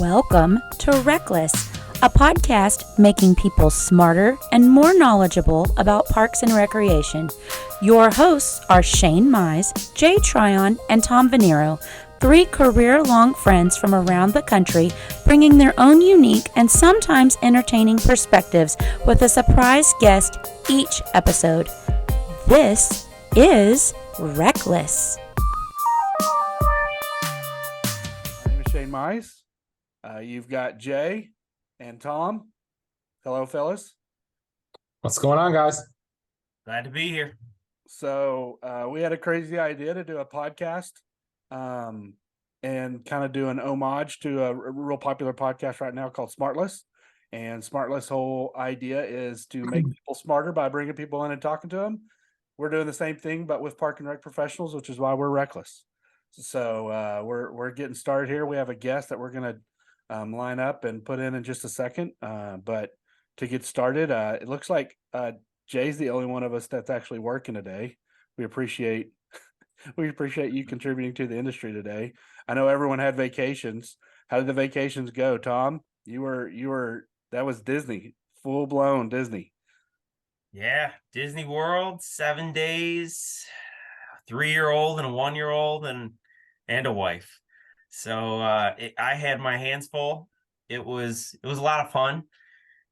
Welcome to RecLess, a podcast making people smarter and more knowledgeable about parks and recreation. Your hosts are Shane Mize, Jay Tryon, and Tom Venniro, three career-long friends from around the country, bringing their own unique and sometimes entertaining perspectives with a surprise guest each episode. This is RecLess. My name is Shane Mize. You've got Jay and Tom. Hello, fellas. What's going on, guys? Glad to be here. So we had a crazy idea to do a podcast and kind of do an homage to a real popular podcast right now called Smartless. And Smartless' whole idea is to make people smarter by bringing people in and talking to them. We're doing the same thing, but with park and rec professionals, which is why we're RecLess. So we're getting started here. We have a guest that we're going to line up and put in just a second. But to get started, it looks like Jay's the only one of us that's actually working today. We appreciate you contributing to the industry today. I know everyone had vacations. How did the vacations go, Tom? You were that was Disney, full blown Disney. Yeah, Disney World, 7 days, 3-year-old and a 1-year-old and a wife. So I had my hands full. It was a lot of fun.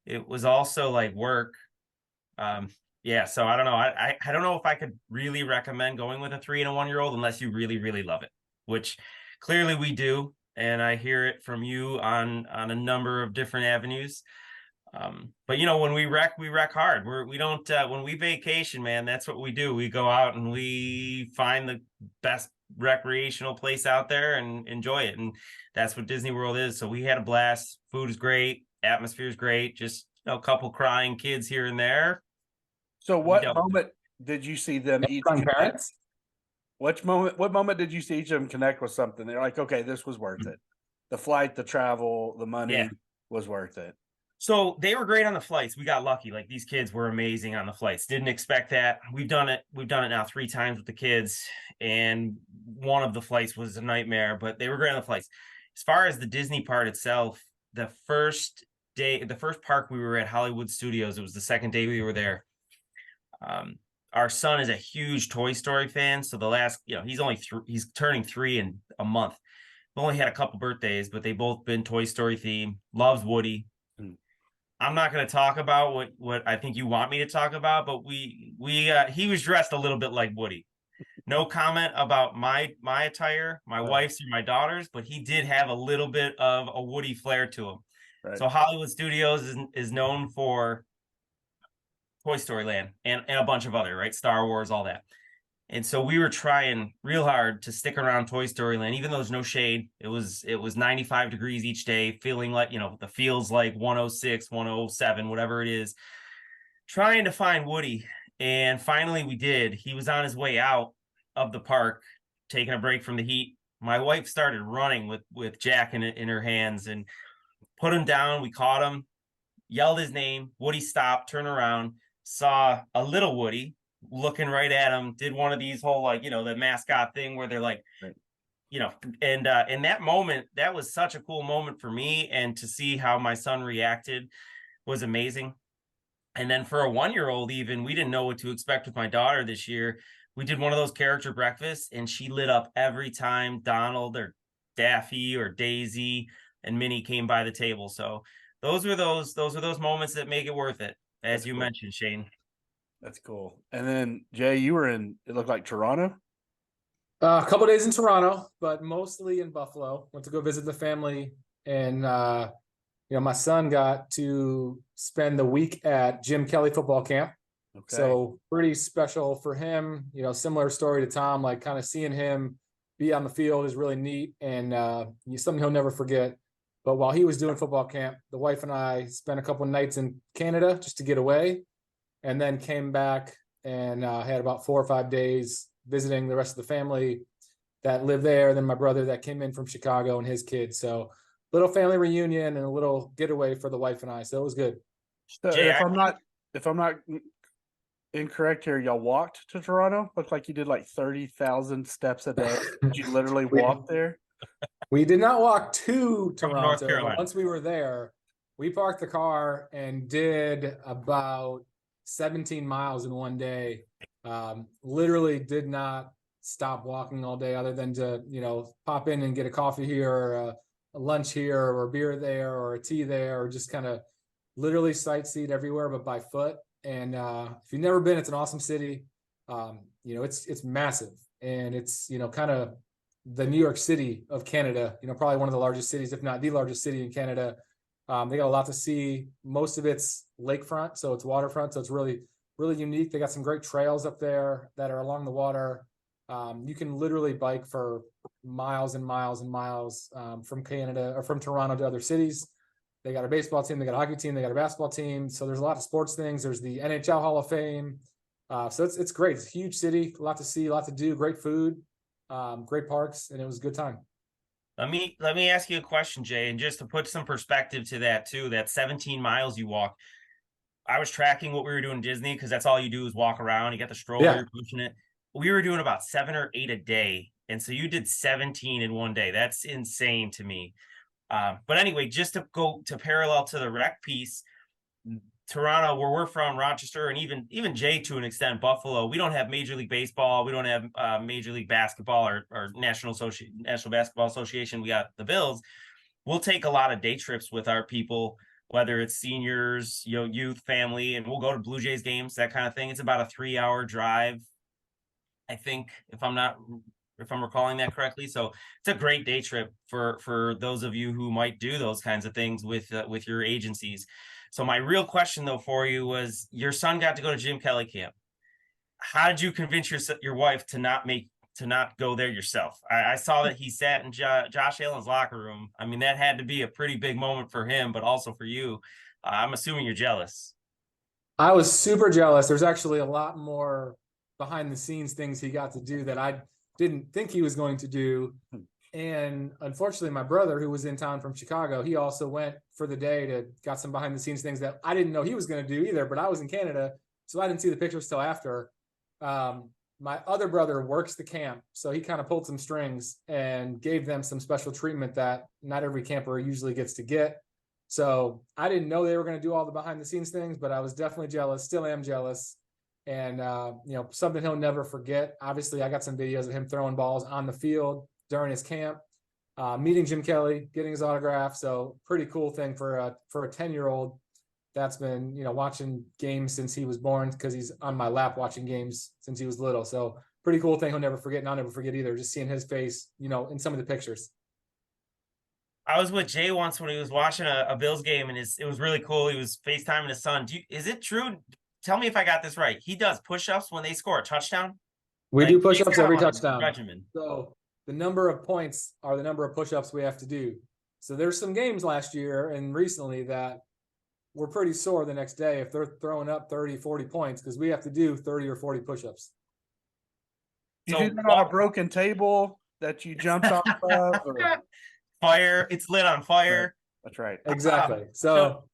It was also like work. Yeah, so I don't know. I don't know if I could really recommend going with a 3 and a 1-year-old unless you really, really love it, which clearly we do. And I hear it from you on a number of different avenues. But you know, when we rec hard. We don't when we vacation, man, that's what we do. We go out and we find the best recreational place out there and enjoy it. And that's what Disney World is. So we had a blast. Food is great, atmosphere is great, just a couple crying kids here and there. So what moment did you see them each connect? What moment did you see each of them connect with something? They're like, okay, this was worth it. The flight, the travel, the money was worth it. So they were great on the flights. We got lucky. Like, these kids were amazing on the flights. Didn't expect that. We've done it now 3 times with the kids, and one of the flights was a nightmare, but they were great on the flights. As far as the Disney part itself, the first park we were at Hollywood Studios, it was the second day we were there. Our son is a huge Toy Story fan. So the last, he's turning 3 in a month. We've only had a couple birthdays, but they both been Toy Story themed. Loves Woody. I'm not going to talk about what I think you want me to talk about, but he was dressed a little bit like Woody. No comment about my attire, my wife's or my daughter's, but he did have a little bit of a Woody flair to him. Right. So Hollywood Studios is known for Toy Story Land and a bunch of other, right? Star Wars, all that. And so we were trying real hard to stick around Toy Story Land, even though there's no shade. It was 95 degrees each day, feeling like, the feels like 106, 107, whatever it is, trying to find Woody. And finally we did. He was on his way out of the park, taking a break from the heat. My wife started running with Jack in her hands and put him down. We caught him, yelled his name. Woody stopped, turned around, saw a little Woody looking right at him, did one of these whole, the mascot thing where they're like, right. And in that moment, that was such a cool moment for me, and to see how my son reacted was amazing. And then for a 1-year-old, even, we didn't know what to expect with my daughter this year. We did one of those character breakfasts, and she lit up every time Donald or Daffy or Daisy and Minnie came by the table. So those are those moments that make it worth it, as you mentioned, Shane. That's cool. And then Jay, you were in, it looked like Toronto. A couple days in Toronto, but mostly in Buffalo. Went to go visit the family, and my son got to spend the week at Jim Kelly football camp. Okay. So pretty special for him. Similar story to Tom, like kind of seeing him be on the field is really neat, and something he'll never forget. But while he was doing football camp, the wife and I spent a couple of nights in Canada just to get away. And then came back and had about 4 or 5 days visiting the rest of the family that lived there. Then my brother that came in from Chicago and his kids. So little family reunion and a little getaway for the wife and I. So it was good. So if I'm not incorrect here, y'all walked to Toronto? Looked like you did like 30,000 steps a day. Did you literally walk there? We did not walk to From Toronto, North but Carolina. once we were there, we parked the car and did about 17 miles in one day. Literally did not stop walking all day other than to, pop in and get a coffee here or a lunch here or a beer there or a tea there, or just kind of literally sightseed everywhere, but by foot. And if you've never been, it's an awesome city. It's massive, and it's, kind of the New York City of Canada, probably one of the largest cities, if not the largest city in Canada. They got a lot to see. Most of it's lakefront, so it's waterfront. So it's really, really unique. They got some great trails up there that are along the water. You can literally bike for miles and miles and miles from Canada or from Toronto to other cities. They got a baseball team, they got a hockey team, they got a basketball team. So there's a lot of sports things. There's the NHL Hall of Fame. So it's great. It's a huge city, a lot to see, a lot to do, great food, great parks, and it was a good time. Let me ask you a question, Jay, and just to put some perspective to that too, that 17 miles you walk. I was tracking what we were doing in Disney because that's all you do is walk around. You got the stroller, Yeah. you're pushing it. We were doing about 7 or 8 a day, and so you did 17 in one day. That's insane to me. But anyway, just to go to parallel to the rec piece, Toronto, where we're from, Rochester, and even Jay to an extent, Buffalo, we don't have Major League Baseball. We don't have Major League Basketball or National Basketball Association. We got the Bills. We'll take a lot of day trips with our people, whether it's seniors, youth, family, and we'll go to Blue Jays games, that kind of thing. It's about a 3-hour drive, I think, if I'm recalling that correctly. So it's a great day trip for those of you who might do those kinds of things with your agencies. So my real question though for you was, your son got to go to Jim Kelly camp. How did you convince your wife to not go there yourself? I saw that he sat in Josh Allen's locker room. I mean, that had to be a pretty big moment for him, but also for you. I'm assuming you're jealous. I was super jealous. There's actually a lot more behind the scenes things he got to do that I didn't think he was going to do. And unfortunately, my brother, who was in town from Chicago, he also went for the day got some behind the scenes things that I didn't know he was going to do either, but I was in Canada, so I didn't see the pictures till after. My other brother works the camp, so he kind of pulled some strings and gave them some special treatment that not every camper usually gets to get. So I didn't know they were going to do all the behind the scenes things, but I was definitely jealous, still am jealous. And, something he'll never forget. Obviously, I got some videos of him throwing balls on the field during his camp, meeting Jim Kelly, getting his autograph. So pretty cool thing for a 10-year-old that's been, watching games since he was born, because he's on my lap watching games since he was little. So pretty cool thing he'll never forget, and I'll never forget either, just seeing his face, in some of the pictures. I was with Jay once when he was watching a Bills game, and it was really cool. He was FaceTiming his son. Is it true? Tell me if I got this right. He does push-ups when they score a touchdown? We do push-ups every on a touchdown. regimen. So the number of points are the number of push-ups we have to do. So there's some games last year and recently that we're pretty sore the next day if they're throwing up 30, 40 points, because we have to do 30 or 40 push-ups. You do that on a broken table that you jumped off of? Or... Fire. It's lit on fire. That's right. Exactly. So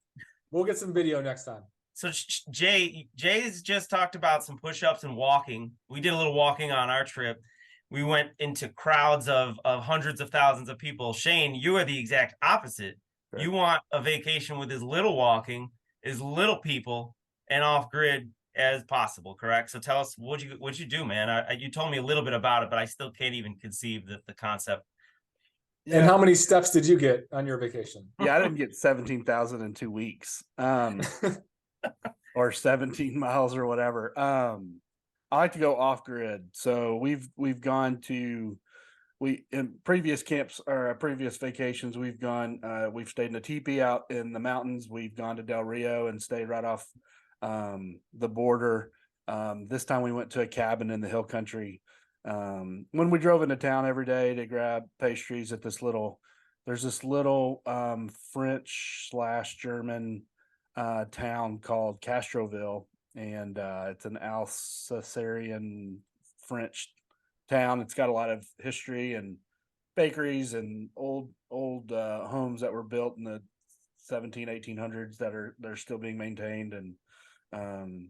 we'll get some video next time. So Jay's just talked about some push-ups and walking. We did a little walking on our trip. We went into crowds of hundreds of thousands of people. Shane, you are the exact opposite. Sure. You want a vacation with as little walking, as little people, and off grid as possible, correct? So tell us, what'd you do, man? You told me a little bit about it, but I still can't even conceive the concept. Yeah. And how many steps did you get on your vacation? Yeah, I didn't get 17,000 in 2 weeks. Or 17 miles or whatever. I like to go off grid. So we've gone to in previous camps or previous vacations, we've stayed in a teepee out in the mountains. We've gone to Del Rio and stayed right off the border. This time we went to a cabin in the hill country. When we drove into town every day to grab pastries at there's this little French/German town called Castroville, and it's an Alsatian French town. It's got a lot of history and bakeries and old homes that were built in the 1800s they're still being maintained. And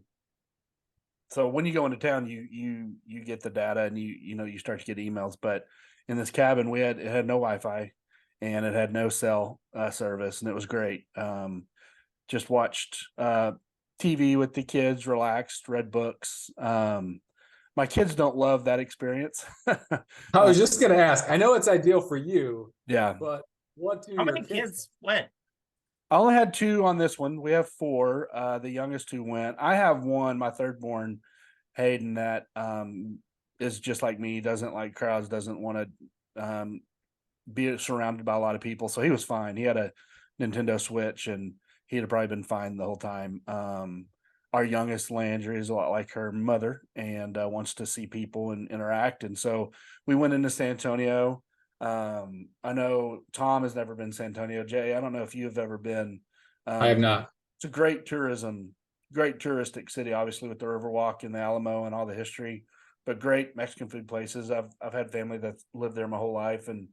so when you go into town, you get the data and you start to get emails. But in this cabin, it had no Wi-Fi. and it had no cell service, and it was great. Just watched TV with the kids, relaxed, read books. My kids don't love that experience. I was just going to ask. I know it's ideal for you, Yeah. but what do How your many kids went? I only had 2 on this one. We have 4. The youngest 2 went. I have one, my third born, Hayden, that is just like me. Doesn't like crowds. Doesn't want to be surrounded by a lot of people. So he was fine. He had a Nintendo Switch, and he'd have probably been fine the whole time. Our youngest, Landry, is a lot like her mother and wants to see people and interact. And so we went into San Antonio. I know Tom has never been to San Antonio. Jay, I don't know if you've ever been. I have not. It's a great touristic city, obviously with the Riverwalk and the Alamo and all the history, but great Mexican food places. I've had family that's lived there my whole life, and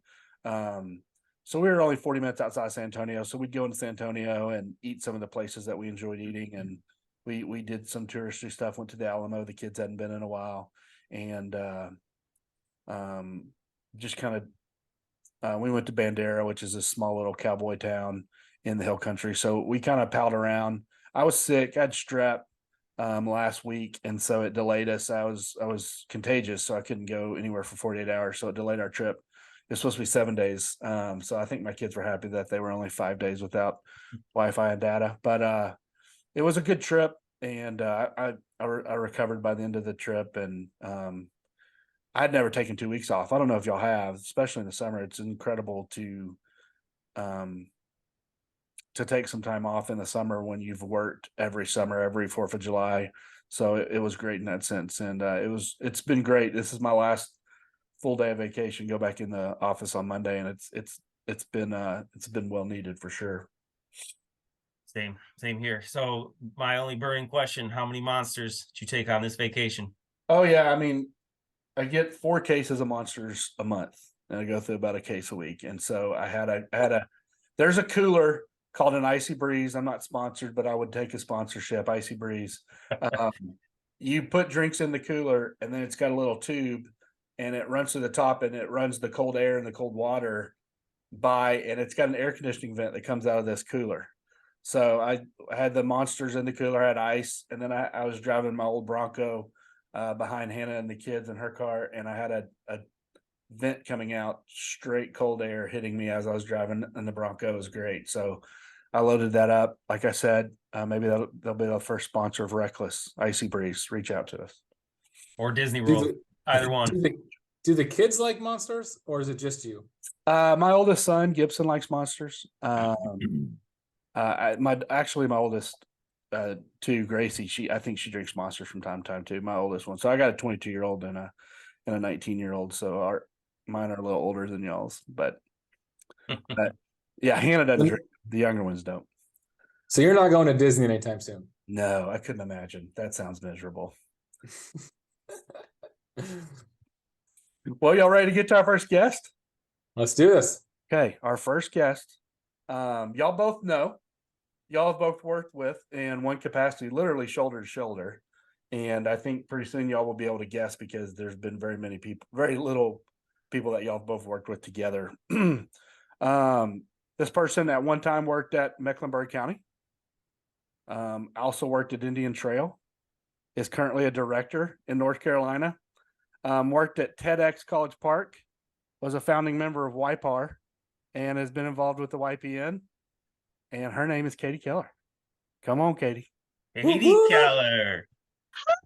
so we were only 40 minutes outside San Antonio. So we'd go into San Antonio and eat some of the places that we enjoyed eating, and we did some touristy stuff. Went to the Alamo. The kids hadn't been in a while, and just kind of we went to Bandera, which is a small little cowboy town in the hill country. So we kind of palled around. I was sick. I had strep last week, and so it delayed us. I was contagious, so I couldn't go anywhere for 48 hours. So it delayed our trip. It's supposed to be 7 days. So I think my kids were happy that they were only 5 days without Wi-Fi and data. But it was a good trip, and I recovered by the end of the trip, and I'd never taken 2 weeks off. I don't know if y'all have, especially in the summer. It's incredible to take some time off in the summer when you've worked every summer, every 4th of July. So it was great in that sense, and it's been great. This is my last full day of vacation. Go back in the office on Monday, and it's been well needed for sure. Same here. So my only burning question: how many monsters did you take on this vacation? Oh yeah, I mean, I get 4 cases of monsters a month, and I go through about a case a week. And so I had a there's a cooler called an Icy Breeze. I'm not sponsored, but I would take a sponsorship. Icy Breeze. You put drinks in the cooler, and then it's got a little tube, and it runs to the top, and it runs the cold air and the cold water by, and it's got an air conditioning vent that comes out of this cooler. So I had the monsters in the cooler, I had ice, and then I was driving my old Bronco behind Hannah and the kids in her car, and I had a vent coming out, straight cold air hitting me as I was driving, and the Bronco. It was great. So I loaded that up. Like I said, maybe they'll be the first sponsor of RecLess. Icy Breeze, reach out to us. Or Disney World, either one. Do the kids like monsters, or is it just you? My oldest son, Gibson, likes monsters. My oldest too, Gracie, I think she drinks monsters from time to time too. My oldest one. So I got a 22-year-old and a 19-year-old. So mine are a little older than y'all's, but yeah, Hannah doesn't drink. The younger ones don't. So you're not going to Disney anytime soon? No, I couldn't imagine. That sounds miserable. Well, y'all ready to get to our first guest? Let's do this. Okay, our first guest. Y'all both know. Y'all have both worked with in one capacity, literally shoulder to shoulder. And I think pretty soon y'all will be able to guess, because there's been very little people that y'all have both worked with together. This person at one time worked at Mecklenburg County. Also worked at Indian Trail. Is currently a director in North Carolina. Worked at TEDx College Park. Was a founding member of YPAR, and has been involved with the YPN. And her name is Katy Keller. Come on, Katy. Katy Keller.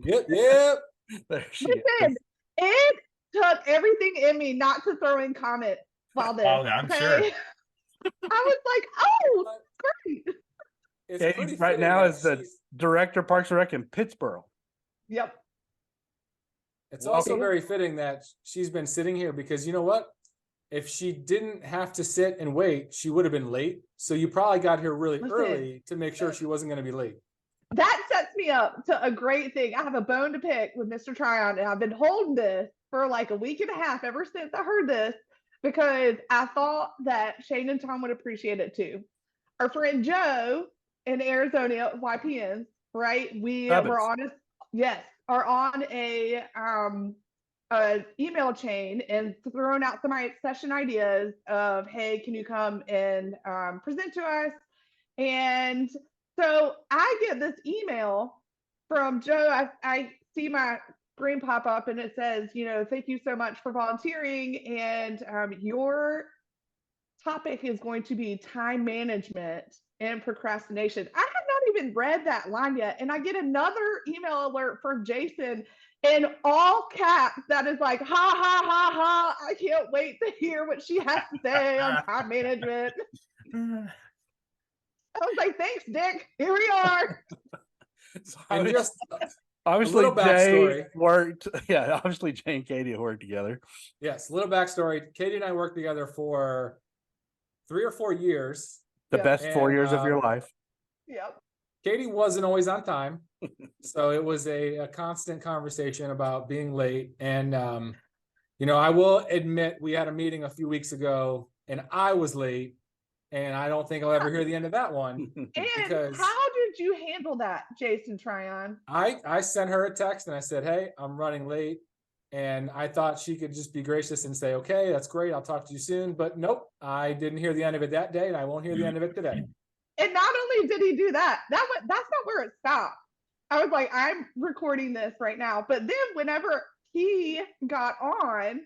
Yep. There she Listen, is. it took everything in me not to throw in comments while this. Oh, I'm sure. I was like, oh, great. Katy right now is the director of Parks and Rec in Pittsboro. Yep. It's also very fitting that she's been sitting here, because you know what? If she didn't have to sit and wait, she would have been late. So you probably got here really early to make sure she wasn't going to be late. That sets me up to a great thing. I have a bone to pick with Mr. Tryon, and I've been holding this for like a week and a half ever since I heard this, because I thought that Shane and Tom would appreciate it too. Our friend Joe in Arizona, YPNs, right? We were on are on a an email chain and thrown out some session ideas of, hey, can you come and present to us? And so I get this email from Joe. I see my screen pop up and it says, thank you so much for volunteering. And your topic is going to be time management and procrastination. I have not even read that line yet. And I get another email alert from Jason in all caps that is like, ha, ha, ha, ha. I can't wait to hear what she has to say on time management. I was like, thanks, Dick. Here we are. And just obviously, little Jay backstory. worked. Yeah, obviously, Jay and Katy worked together. Yes, little backstory. Katy and I worked together for 3 or 4 years. The Yep. best 4 years of your life. Yep. Katy wasn't always on time. So it was a constant conversation about being late. And, I will admit we had a meeting a few weeks ago and I was late. And I don't think I'll ever hear the end of that one. And Because how did you handle that, Jason Tryon? I sent her a text and I said, hey, I'm running late. And I thought she could just be gracious and say, okay, that's great. I'll talk to you soon. But nope, I didn't hear the end of it that day and I won't hear the end of it today. And not only did he do that, that's not where it stopped. I was like, I'm recording this right now. But then whenever he got on,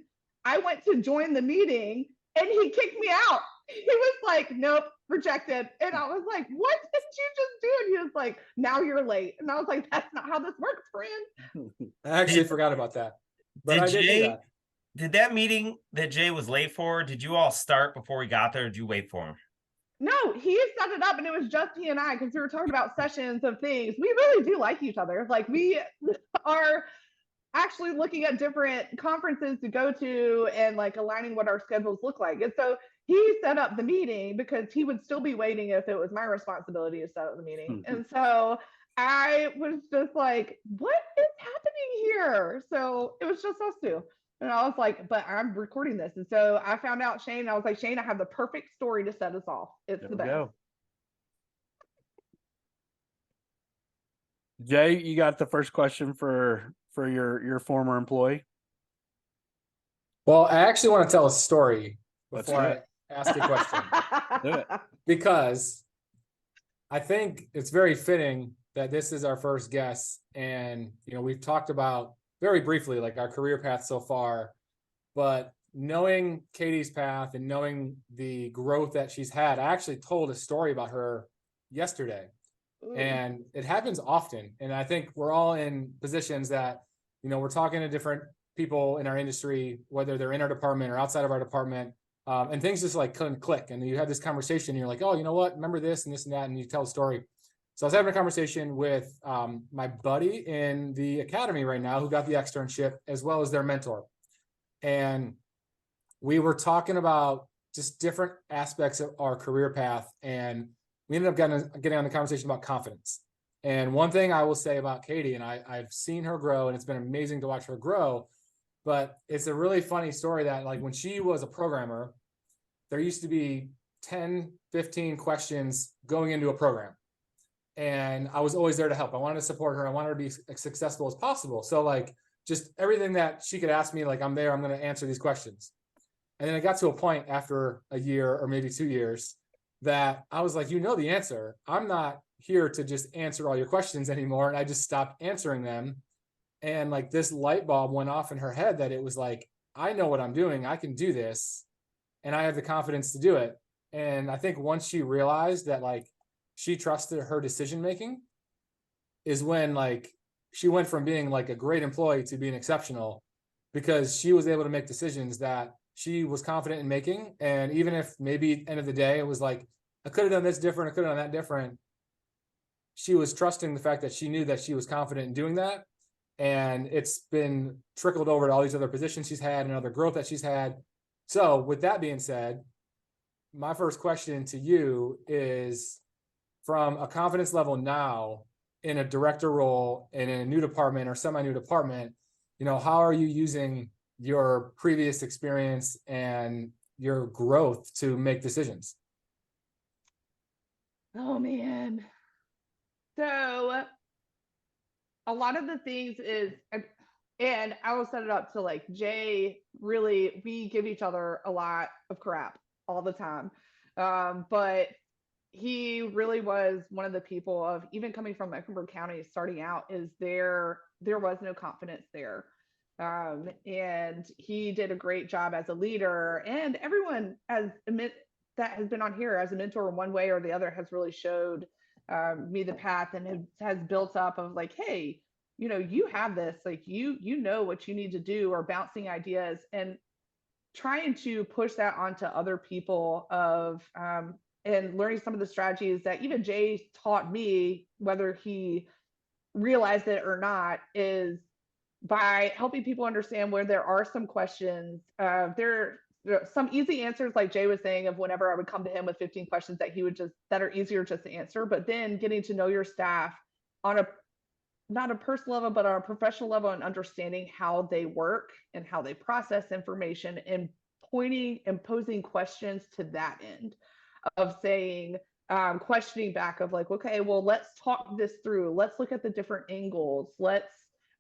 I went to join the meeting and he kicked me out. He was like, nope, rejected. And I was like, what did you just do? And he was like, now you're late. And I was like, that's not how this works, friend. I actually forgot about that. But I did do that. Did that meeting that Jay was late for, did you all start before he got there or did you wait for him? No, he set it up and it was just he and I because we were talking about sessions of things. We really do like each other. Like we are actually looking at different conferences to go to and like aligning what our schedules look like. And so he set up the meeting because he would still be waiting if it was my responsibility to set up the meeting. And so I was just like, what is happening here? So it was just us two. And I was like, but I'm recording this. And so I found out Shane, and I was like, Shane, I have the perfect story to set us off. It's There the we best. go. Jay, you got the first question for your former employee. Well, I actually want to tell a story Let's before do I it. ask a question. Do it. Because I think it's very fitting that this is our first guest. And, we've talked about very briefly, like our career path so far, but knowing Katy's path and knowing the growth that she's had, I actually told a story about her yesterday. Ooh. And it happens often. And I think we're all in positions that, we're talking to different people in our industry, whether they're in our department or outside of our department. And things just like couldn't click. And you have this conversation, and you're like, oh, you know what? Remember this and this and that. And you tell a story. So I was having a conversation with my buddy in the academy right now who got the externship as well as their mentor. And we were talking about just different aspects of our career path. And we ended up getting on the conversation about confidence. And one thing I will say about Katy, and I've seen her grow, and it's been amazing to watch her grow. But it's a really funny story that like when she was a programmer, there used to be 10, 15 questions going into a program. And I was always there to help. I wanted to support her. I wanted her to be as successful as possible. So like just everything that she could ask me, like I'm there, I'm going to answer these questions. And then it got to a point after a year or maybe 2 years that I was like, the answer. I'm not here to just answer all your questions anymore. And I just stopped answering them. And like this light bulb went off in her head that it was like, I know what I'm doing. I can do this. And I have the confidence to do it. And I think once she realized that like she trusted her decision making is when like she went from being like a great employee to being exceptional, because she was able to make decisions that she was confident in making. And even if maybe at the end of the day, it was like, I could have done this different, I could have done that different. She was trusting the fact that she knew that she was confident in doing that. And it's been trickled over to all these other positions she's had and other growth that she's had. So with that being said, my first question to you is, from a confidence level now in a director role and in a new department or semi-new department, how are you using your previous experience and your growth to make decisions? Oh man. So a lot of the things is And I will set it up to like Jay, really, we give each other a lot of crap all the time. But he really was one of the people of, even coming from Mecklenburg County, starting out, is there was no confidence there. And he did a great job as a leader, and everyone that has been on here as a mentor in one way or the other has really showed me the path, and has built up of like, hey, you have this, like, you know what you need to do, or bouncing ideas and trying to push that onto other people of and learning some of the strategies that even Jay taught me, whether he realized it or not, is by helping people understand where there are some questions. There are some easy answers, like Jay was saying, of whenever I would come to him with 15 questions that are easier just to answer, but then getting to know your staff on a, not a personal level, but on a professional level, and understanding how they work and how they process information, and pointing and posing questions to that end of saying, questioning back of like, okay, well, let's talk this through. Let's look at the different angles. Let's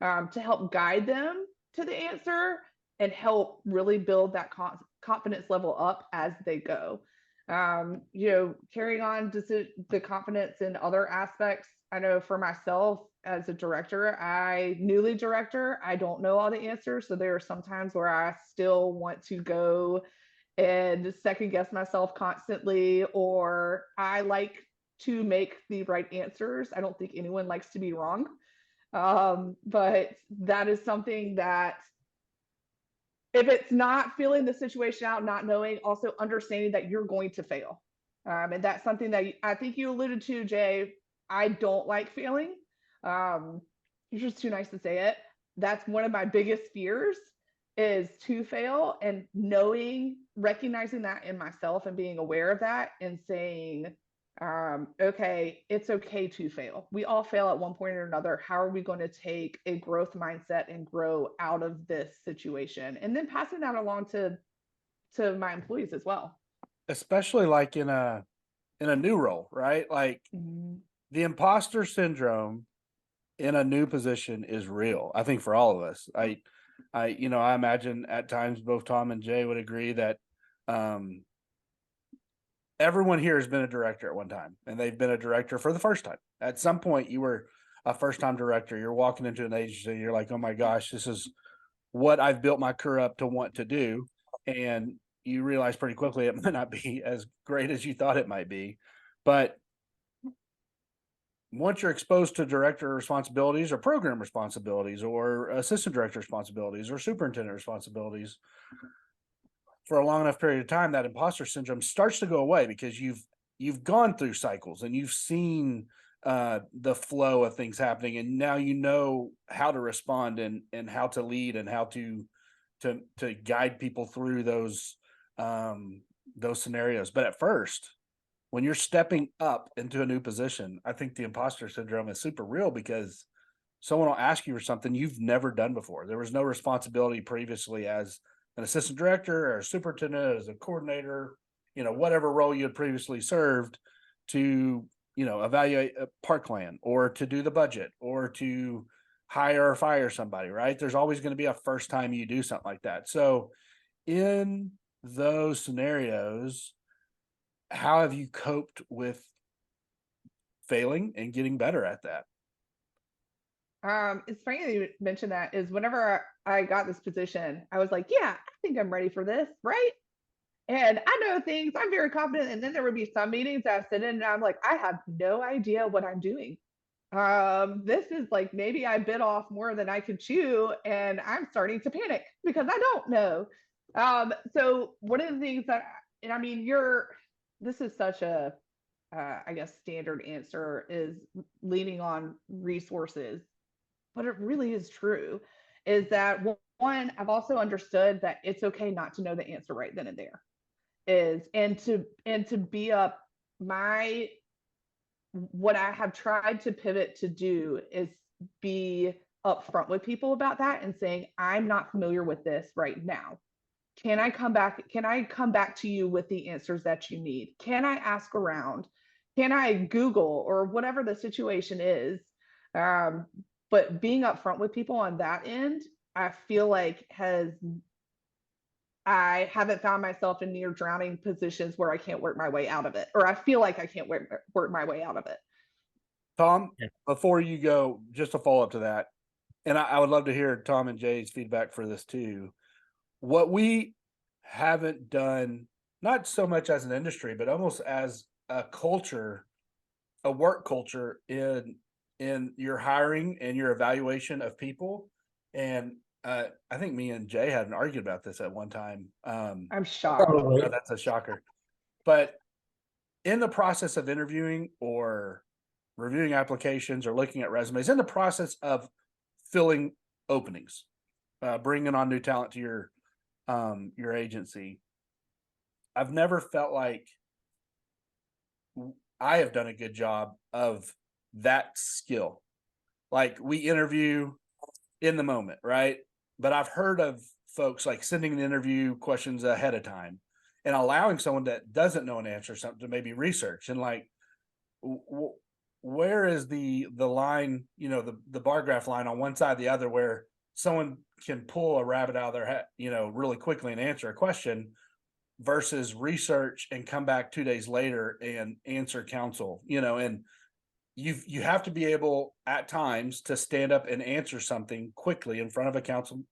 to help guide them to the answer and help really build that confidence level up as they go. Carrying on the confidence in other aspects. I know for myself as a director, newly director, I don't know all the answers. So there are some times where I still want to go and second guess myself constantly, or I like to make the right answers. I don't think anyone likes to be wrong. But that is something that, if it's not feeling the situation out, not knowing, also understanding that you're going to fail. And that's something that I think you alluded to, Jay. I don't like failing. You're just too nice to say it. That's one of my biggest fears, is to fail, and recognizing that in myself and being aware of that and saying, okay, it's okay to fail. We all fail at one point or another. How are we going to take a growth mindset and grow out of this situation? And then passing that along to my employees as well. Especially like in a new role, right? Like the imposter syndrome in a new position is real. I think for all of us. I imagine at times both Tom and Jay would agree that everyone here has been a director at one time, and they've been a director for the first time. At some point, you were a first-time director. You're walking into an agency, and you're like, oh my gosh, this is what I've built my career up to want to do. And you realize pretty quickly it might not be as great as you thought it might be. But once you're exposed to director responsibilities or program responsibilities or assistant director responsibilities or superintendent responsibilities for a long enough period of time, that imposter syndrome starts to go away, because you've gone through cycles and you've seen the flow of things happening, and now you know how to respond and how to lead and how to guide people through those scenarios. But at first, when you're stepping up into a new position, I think the imposter syndrome is super real, because someone will ask you for something you've never done before. There was no responsibility previously as an assistant director or a superintendent, as a coordinator, whatever role you had previously served, to, evaluate a park plan, or to do the budget, or to hire or fire somebody, right? There's always going to be a first time you do something like that. So in those scenarios, how have you coped with failing and getting better at that? It's funny that you mentioned that. Is whenever I got this position, I was like, yeah, I think I'm ready for this, right? And I know things, I'm very confident. And then there would be some meetings that I sit in and I'm like, I have no idea what I'm doing. This is like, maybe I bit off more than I could chew, and I'm starting to panic because I don't know. So one of the things that, and I mean, this is such a, I guess, standard answer, is leaning on resources, but it really is true, is that one, I've also understood that it's okay not to know the answer right then and there, and to be up what I have tried to pivot to do is be upfront with people about that and saying, I'm not familiar with this right now. Can I come back to you with the answers that you need? Can I ask around? Can I Google, or whatever the situation is? But being upfront with people on that end I feel like I haven't found myself in near drowning positions where I can't work my way out of it, or I feel like I can't work my way out of it. Tom, Yeah. before you go, just a follow up to that, and I would love to hear Tom and Jay's feedback for this too. What we haven't done, not so much as an industry, but almost as a culture, a work culture in your hiring and your evaluation of people. And I think me and Jay had an argument about this at one time. I'm shocked. Probably. That's a shocker. But in the process of interviewing or reviewing applications or looking at resumes, in the process of filling openings, bringing on new talent to your agency, I've never felt like I have done a good job of that skill. Like we interview in the moment, right? But I've heard of folks like sending the interview questions ahead of time and allowing someone that doesn't know an answer something to maybe research and like where is the line, you know, the bar graph line on one side, the other, where someone can pull a rabbit out of their head, you know, really quickly and answer a question versus research and come back 2 days later and answer counsel, you know, and you have to be able at times to stand up and answer something quickly in front of a council,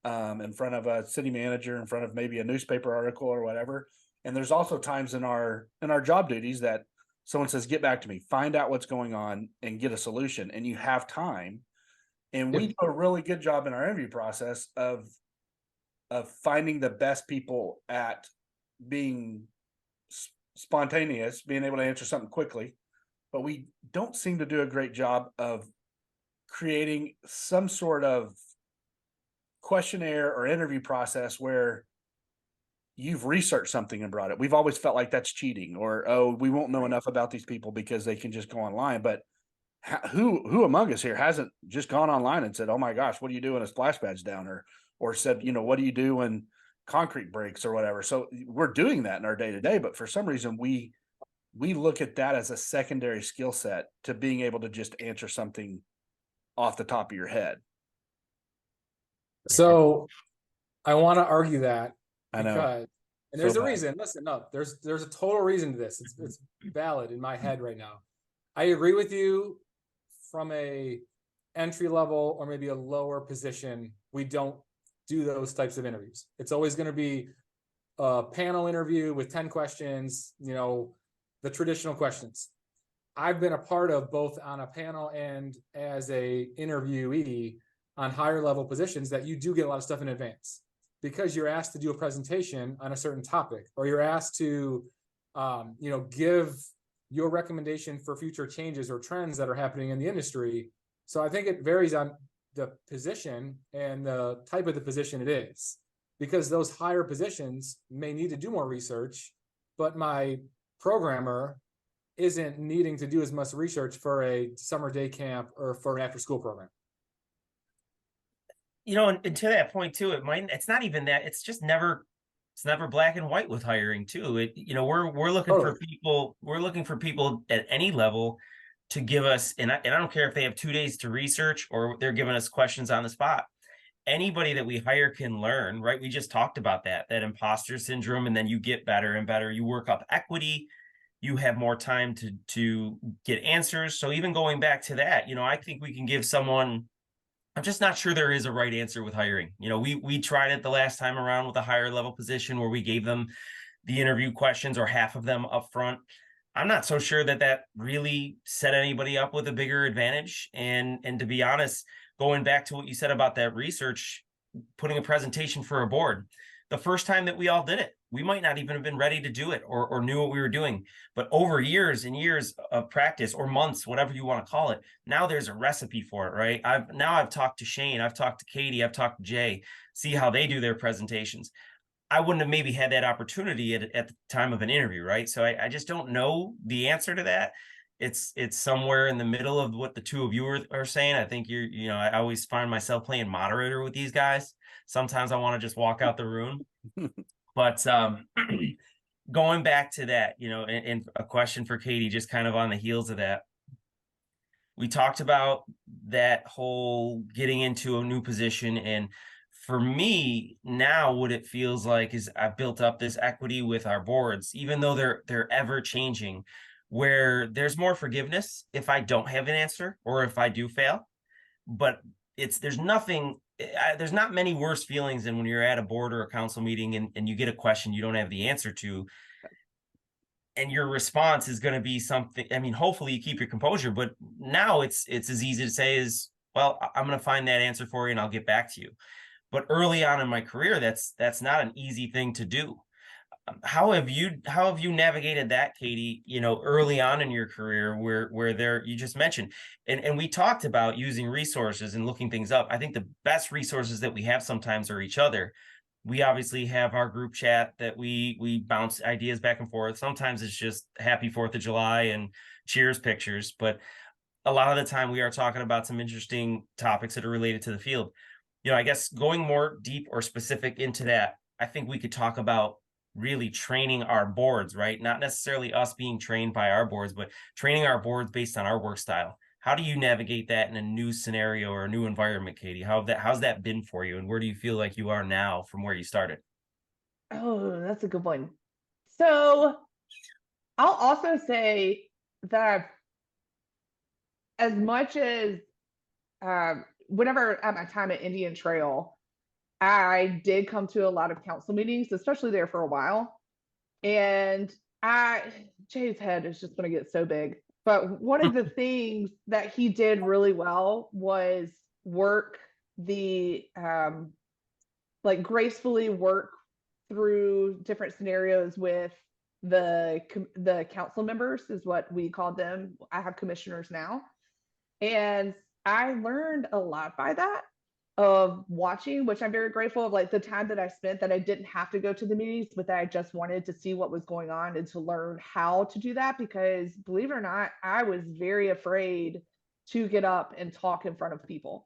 in front of a city manager, in front of maybe a newspaper article or whatever. And there's also times in our job duties that someone says, get back to me, find out what's going on and get a solution. And you have time. And we do a really good job in our interview process of finding the best people at being spontaneous, being able to answer something quickly. But we don't seem to do a great job of creating some sort of questionnaire or interview process where you've researched something and brought it. We've always felt like that's cheating, or, oh, we won't know enough about these people because they can just go online. But who among us here hasn't just gone online and said, oh my gosh, what do you do when a splash pad's down, or said, you know, what do you do when concrete breaks or whatever? So we're doing that in our day to day, but for some reason we look at that as a secondary skill set to being able to just answer something off the top of your head. So I want to argue that I know. because, and there's So a bad. reason. Listen, no, there's a total reason to this. It's valid in my head right now. I agree with you from a entry level or maybe a lower position. We don't do those types of interviews. It's always going to be a panel interview with 10 questions, you know, the traditional questions. I've been a part of both on a panel and as a interviewee on higher level positions that you do get a lot of stuff in advance because you're asked to do a presentation on a certain topic, or you're asked to, you know, give your recommendation for future changes or trends that are happening in the industry. So I think it varies on the position and the type of the position it is, because those higher positions may need to do more research, but my programmer isn't needing to do as much research for a summer day camp or for an after school program. You know, and to that point too, it's not even that, it's never black and white with hiring too. You know, we're looking for people, at any level to give us, and I don't care if they have 2 days to research or they're giving us questions on the spot. Anybody that we hire can learn, right? We just talked about that imposter syndrome, and then you get better and better. You work up equity, you have more time to get answers. So even going back to that, you know, I think we can give someone, I'm just not sure there is a right answer with hiring. You know, we tried it the last time around with a higher level position where we gave them the interview questions or half of them up front. I'm not so sure that really set anybody up with a bigger advantage. And to be honest, going back to what you said about that research, putting a presentation for a board, the first time that we all did it, we might not even have been ready to do it or knew what we were doing. But over years and years of practice, or months, whatever you want to call it, now there's a recipe for it, right? I've talked to Shane, I've talked to Katy, I've talked to Jay, see how they do their presentations. I wouldn't have maybe had that opportunity at the time of an interview, right? So I just don't know the answer to that. It's somewhere in the middle of what the two of you are saying. I think you know, I always find myself playing moderator with these guys. Sometimes I want to just walk out the room. But going back to that, you know, and a question for Katy, just kind of on the heels of that. We talked about that whole getting into a new position. And for me now, what it feels like is I've built up this equity with our boards, even though they're ever changing, where there's more forgiveness if I don't have an answer or if I do fail. But there's not many worse feelings than when you're at a board or a council meeting and you get a question you don't have the answer to, and your response is going to be something. I mean, hopefully you keep your composure, but now it's as easy to say as, well, I'm going to find that answer for you and I'll get back to you. But early on in my career, that's not an easy thing to do. How have you navigated that, Katy, early on in your career where you just mentioned, and we talked about using resources and looking things up. I think the best resources that we have sometimes are each other. We obviously have our group chat that we bounce ideas back and forth. Sometimes it's just happy 4th of July and cheers pictures, but a lot of the time we are talking about some interesting topics that are related to the field. I guess going more deep or specific into that, I think we could talk about really training our boards, right? Not necessarily us being trained by our boards, but training our boards based on our work style. How do you navigate that in a new scenario or a new environment, Katy? How's that been for you? And where do you feel like you are now from where you started? Oh, that's a good one. So I'll also say that as much as whenever at my time at Indian Trail, I did come to a lot of council meetings, especially there for a while. And Jay's head is just going to get so big. But one of the things that he did really well was work gracefully work through different scenarios with the council members, is what we call them. I have commissioners now. And I learned a lot by that, of watching, which I'm very grateful of, like the time that I spent that I didn't have to go to the meetings, but that I just wanted to see what was going on and to learn how to do that. Because believe it or not, I was very afraid to get up and talk in front of people.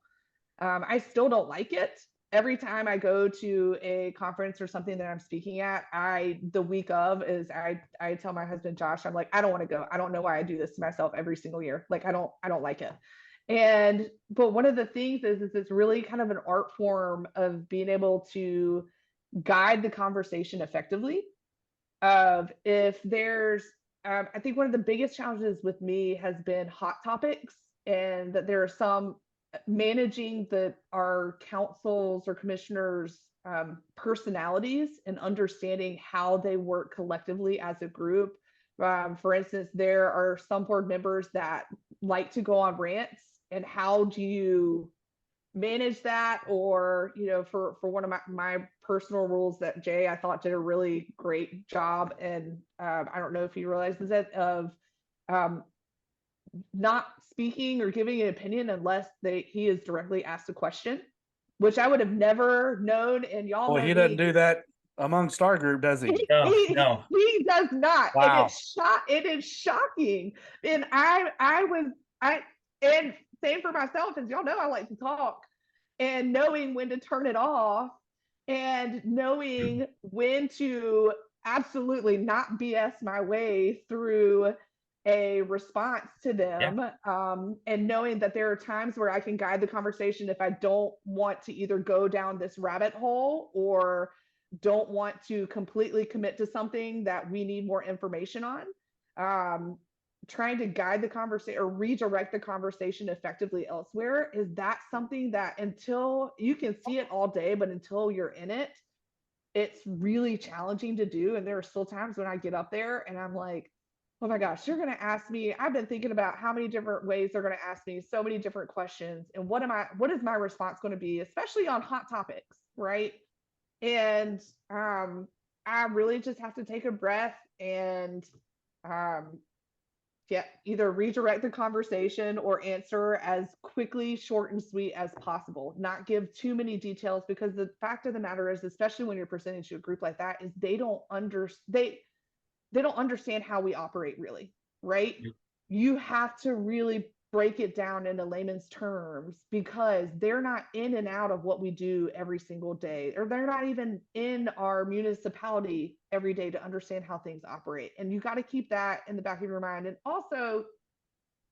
I still don't like it. Every time I go to a conference or something that I'm speaking at, the week of is I tell my husband Josh, I'm like, I don't want to go. I don't know why I do this to myself every single year. Like I don't like it. But one of the things is it's really kind of an art form of being able to guide the conversation effectively. If there's, I think one of the biggest challenges with me has been hot topics, and that there are some managing our councils or commissioners personalities and understanding how they work collectively as a group. For instance, there are some board members that like to go on rants, and how do you manage that? Or for one of my personal rules that Jay I thought did a really great job, and I don't know if he realizes it, of not speaking or giving an opinion unless he is directly asked a question, which I would have never known. And y'all Well, know he doesn't do that amongst our group, does he? No. He does not. Wow. And it is shocking. And and same for myself, as y'all know, I like to talk, and knowing when to turn it off, and knowing when to absolutely not BS my way through a response to them. And knowing that there are times where I can guide the conversation if I don't want to either go down this rabbit hole or don't want to completely commit to something that we need more information on. Trying to guide the conversation or redirect the conversation effectively elsewhere, is that something that until you can see it all day, but until you're in it, it's really challenging to do. And there are still times when I get up there and I'm like, oh my gosh, you're going to ask me. I've been thinking about how many different ways they're going to ask me so many different questions. And what is my response going to be, especially on hot topics, right? And I really just have to take a breath and either redirect the conversation or answer as quickly, short and sweet as possible. Not give too many details, because the fact of the matter is, especially when you're presenting to a group like that, is they don't understand how we operate, really, right? Yep. You have to really break it down into layman's terms, because they're not in and out of what we do every single day, or they're not even in our municipality every day to understand how things operate. And you got to keep that in the back of your mind. And also,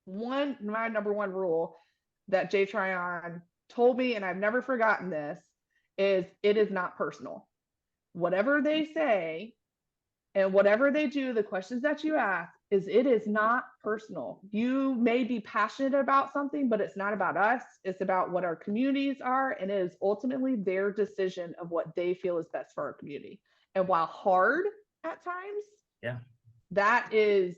my number one rule that Jay Tryon told me, and I've never forgotten this, is it is not personal. Whatever they say and whatever they do, the questions that you ask, it is not personal. You may be passionate about something, but it's not about us. It's about what our communities are, and it is ultimately their decision of what they feel is best for our community. And while hard at times, that is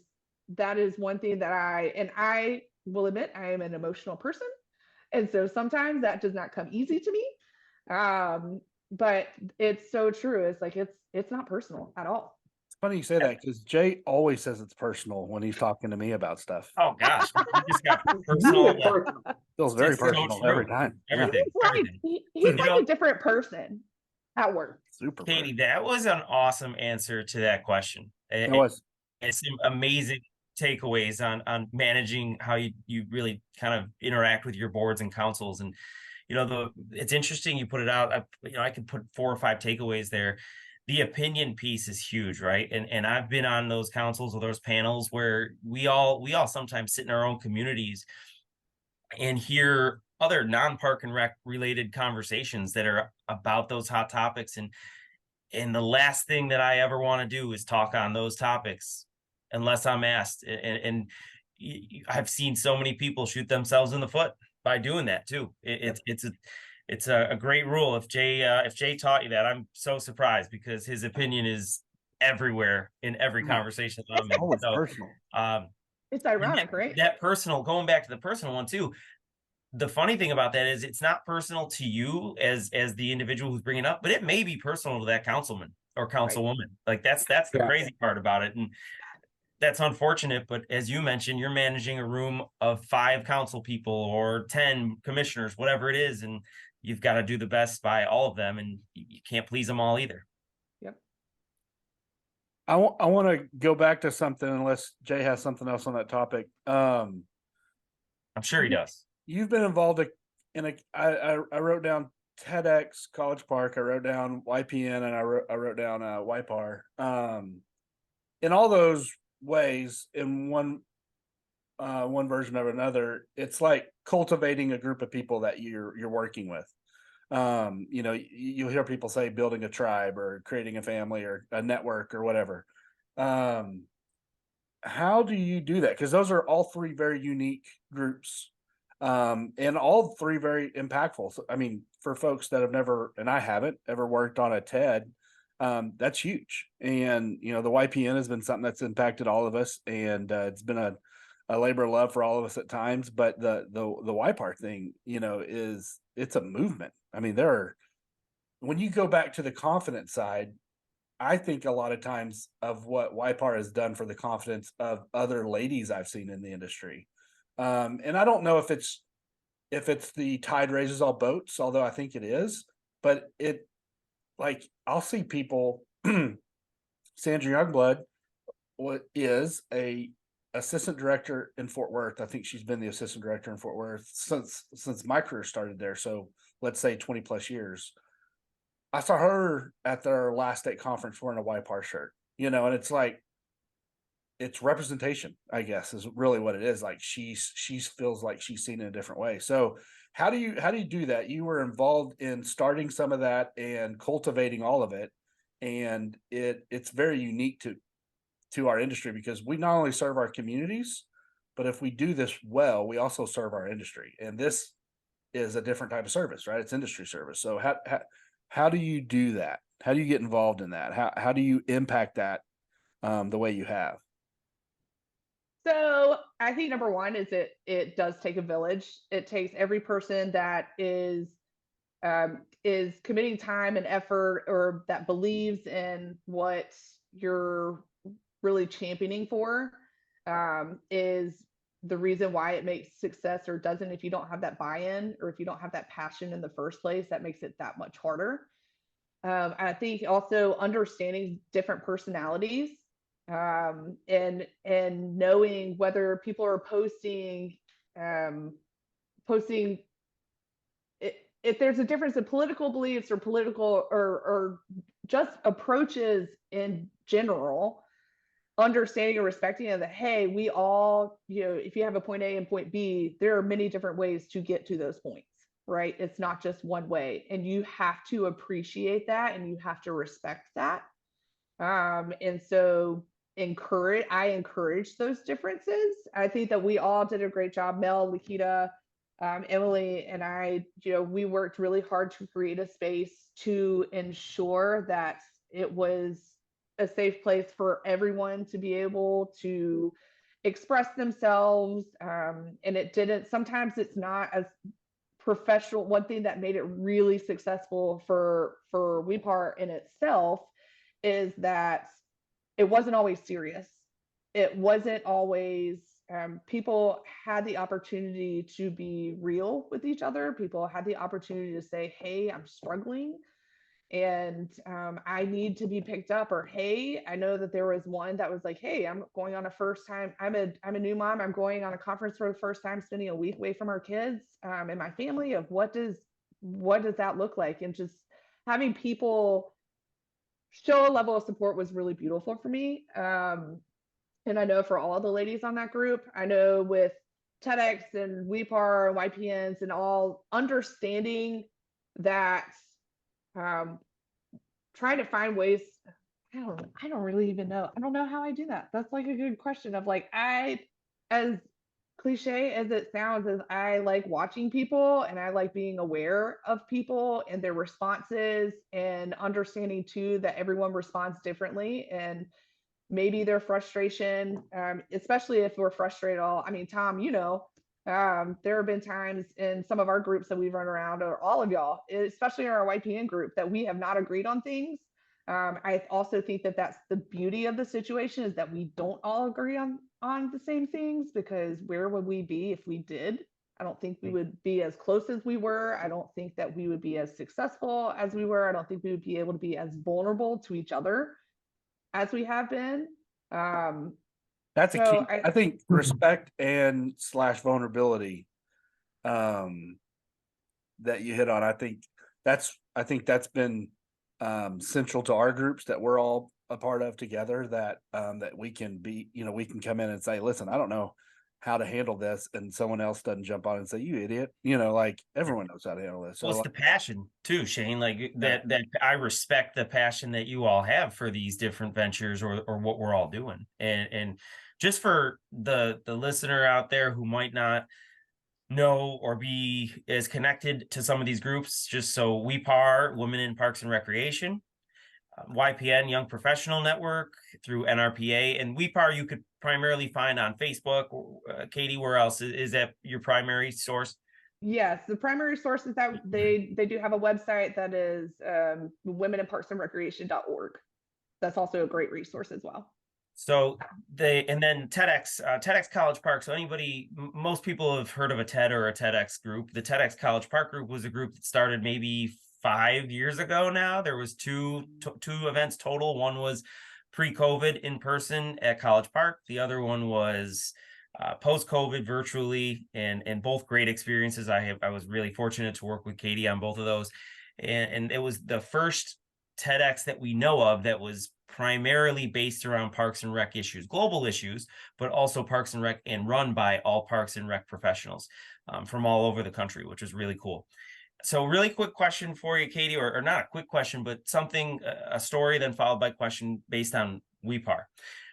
one thing that I will admit, I am an emotional person. And so sometimes that does not come easy to me. But it's so true. It's like, it's not personal at all. It's funny you say that, because Jay always says it's personal when he's talking to me about stuff. Oh gosh, we just got personal. Feels very It's so personal true. every time. Everything. He's like a different person at work. Super. Katie, that was an awesome answer to that question. It was. It's amazing takeaways on managing how you really kind of interact with your boards and councils. And it's interesting you put it out. I could put 4 or 5 takeaways there. The opinion piece is huge, right? And I've been on those councils or those panels where we all sometimes sit in our own communities and hear other non-park and rec related conversations that are about those hot topics. And the last thing that I ever want to do is talk on those topics unless I'm asked. And I've seen so many people shoot themselves in the foot by doing that too. It's a great rule. If Jay taught you that, I'm so surprised, because his opinion is everywhere in every conversation that I'm in. So, personal. It's ironic, right? That personal, going back to the personal one too. The funny thing about that is it's not personal to you as the individual who's bringing it up, but it may be personal to that councilman or councilwoman. Like that's the crazy part about it. And that's unfortunate, but as you mentioned, you're managing a room of 5 council people or 10 commissioners, whatever it is, and you've got to do the best by all of them, and you can't please them all either. Yep. I want to go back to something, unless Jay has something else on that topic. I'm sure he does. You've been involved in I wrote down TEDx College Park. I wrote down YPN, and I wrote down YPAR. In all those ways, in one version or another, it's like cultivating a group of people that you're working with. You'll hear people say building a tribe or creating a family or a network or whatever. How do you do that? Because those are all 3 very unique groups, and all 3 very impactful. So, I mean, for folks that have never, and I haven't ever worked on a TED, that's huge. And the YPN has been something that's impacted all of us, and it's been a labor of love for all of us at times. But the YPAR thing, it's a movement. I mean, when you go back to the confidence side, I think a lot of times of what YPAR has done for the confidence of other ladies I've seen in the industry. And I don't know if it's the tide raises all boats, although I think it is, but I'll see people, Sandra Youngblood is a assistant director in Fort Worth. I think she's been the assistant director in Fort Worth since my career started there. So let's say 20 plus years. I saw her at their last state conference wearing a YPAR shirt, and it's like, it's representation, I guess, is really what it is. Like she feels like she's seen in a different way. So how do you do that? You were involved in starting some of that and cultivating all of it. And it's very unique to our industry, because we not only serve our communities, but if we do this well, we also serve our industry. And this is a different type of service, right? It's industry service. So how do you do that? How do you get involved in that? How do you impact that the way you have? So I think number one is it does take a village. It takes every person that is committing time and effort, or that believes in what you're really championing for, is the reason why it makes success or doesn't. If you don't have that buy-in, or if you don't have that passion in the first place, that makes it that much harder. I think also understanding different personalities, and knowing whether people are posting if there's a difference in political beliefs or political or just approaches in general, understanding and respecting of that, hey, we all, if you have a point A and point B, there are many different ways to get to those points, right? It's not just one way, and you have to appreciate that and you have to respect that. And so I encourage those differences. I think that we all did a great job. Mel, Lakita, Emily, and I, we worked really hard to create a space to ensure that it was a safe place for everyone to be able to express themselves. And sometimes it's not as professional. One thing that made it really successful for WePar in itself is that it wasn't always serious. It wasn't always, people had the opportunity to be real with each other. People had the opportunity to say, hey, I'm struggling and I need to be picked up, or hey, I know that there was one that was like, hey, I'm going on a first time, I'm a new mom, I'm going on a conference for the first time, spending a week away from our kids and my family. Of what does that look like? And just having people show a level of support was really beautiful for me. And I know for all the ladies on that group, I know with TEDx and WePar and YPNs and all, understanding that, trying to find ways. I don't really even know. I don't know how I do that. That's like a good question of like, as cliche as it sounds, is I like watching people and I like being aware of people and their responses, and understanding too that everyone responds differently, and maybe their frustration, especially if we're frustrated all. I mean, Tom, there have been times in some of our groups that we've run around, or all of y'all, especially in our YPN group, that we have not agreed on things. I also think that that's the beauty of the situation, is that we don't all agree on the same things, because where would we be if we did? I don't think we would be as close as we were. I don't think that we would be as successful as we were. I don't think we would be able to be as vulnerable to each other as we have been. That's a key. I think respect and / vulnerability that you hit on. I think that's been central to our groups that we're all a part of together, that we can be, we can come in and say, listen, I don't know how to handle this, and someone else doesn't jump on and say, you idiot, like everyone knows how to handle this. So well, it's the passion too, Shane, like that I respect the passion that you all have for these different ventures, or what we're all doing. And just for the listener out there who might not know or be as connected to some of these groups, just so WePar, Women in Parks and Recreation, YPN, Young Professional Network, through NRPA, and WePar you could primarily find on Facebook. Katie, where else is that your primary source? Yes, the primary source is that they do have a website that is womeninparksandrecreation.org. That's also a great resource as well. So and then TEDx College Park. So most people have heard of a TED or a TEDx group. The TEDx College Park group was a group that started maybe 5 years ago now. There was two events total. One was pre-COVID in person at College Park. The other one was post-COVID virtually, and both great experiences. I was really fortunate to work with Katie on both of those. And it was the first TEDx that we know of that was primarily based around Parks and Rec issues, global issues, but also Parks and Rec, and run by all Parks and Rec professionals from all over the country, which was really cool. So really quick question for you, Katie, or not a quick question, but a story then followed by question based on WePar.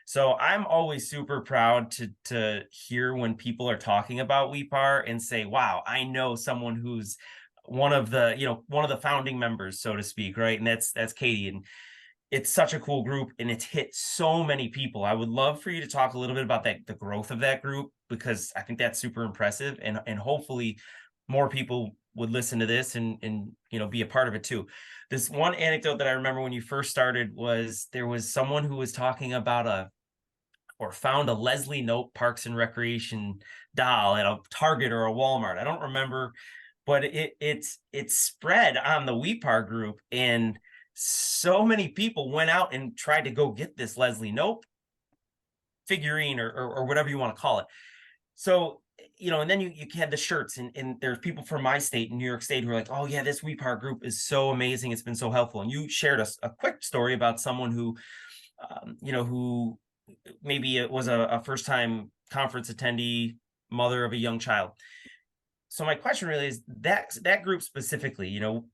So I'm always super proud to hear when people are talking about WePar and say, wow, I know someone who's one of the founding members, so to speak, right? And that's Katie. And it's such a cool group, and it's hit so many people. I would love for you to talk a little bit about the growth of that group, because I think that's super impressive, and hopefully more people would listen to this and be a part of it too. This one anecdote that I remember when you first started was there was someone who was talking about found a Leslie Knope Parks and Recreation doll at a Target or a Walmart. I don't remember, but it's spread on the WePar group, and so many people went out and tried to go get this Leslie Knope figurine or whatever you want to call it. So, and then you had the shirts, and there's people from my state, in New York State, who are like, oh yeah, this WePar group is so amazing. It's been so helpful. And you shared a quick story about someone who maybe it was a first time conference attendee, mother of a young child. So my question really is that group specifically, you know,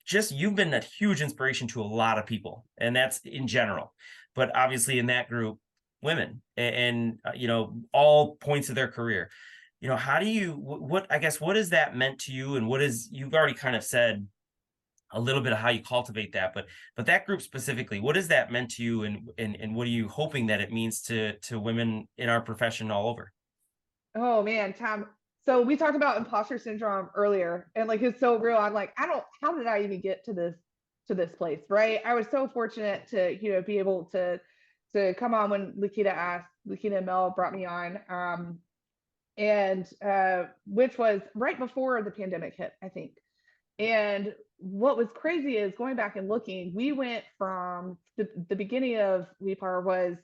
just you've been a huge inspiration to a lot of people, and that's in general, but obviously in that group, women and you know, all points of their career. You know, how do you what I guess what has that meant to you, and what is you've already kind of said a little bit of how you cultivate that, but that group specifically, what has that meant to you, and what are you hoping that it means to women in our profession all over? Oh man, Tom. So we talked about imposter syndrome earlier, and like it's so real. I'm like, how did I even get to this place, right? I was so fortunate to, be able to come on when Lakita and Mel brought me on. And which was right before the pandemic hit, I think. And what was crazy is going back and looking, we went from the beginning of WePAR was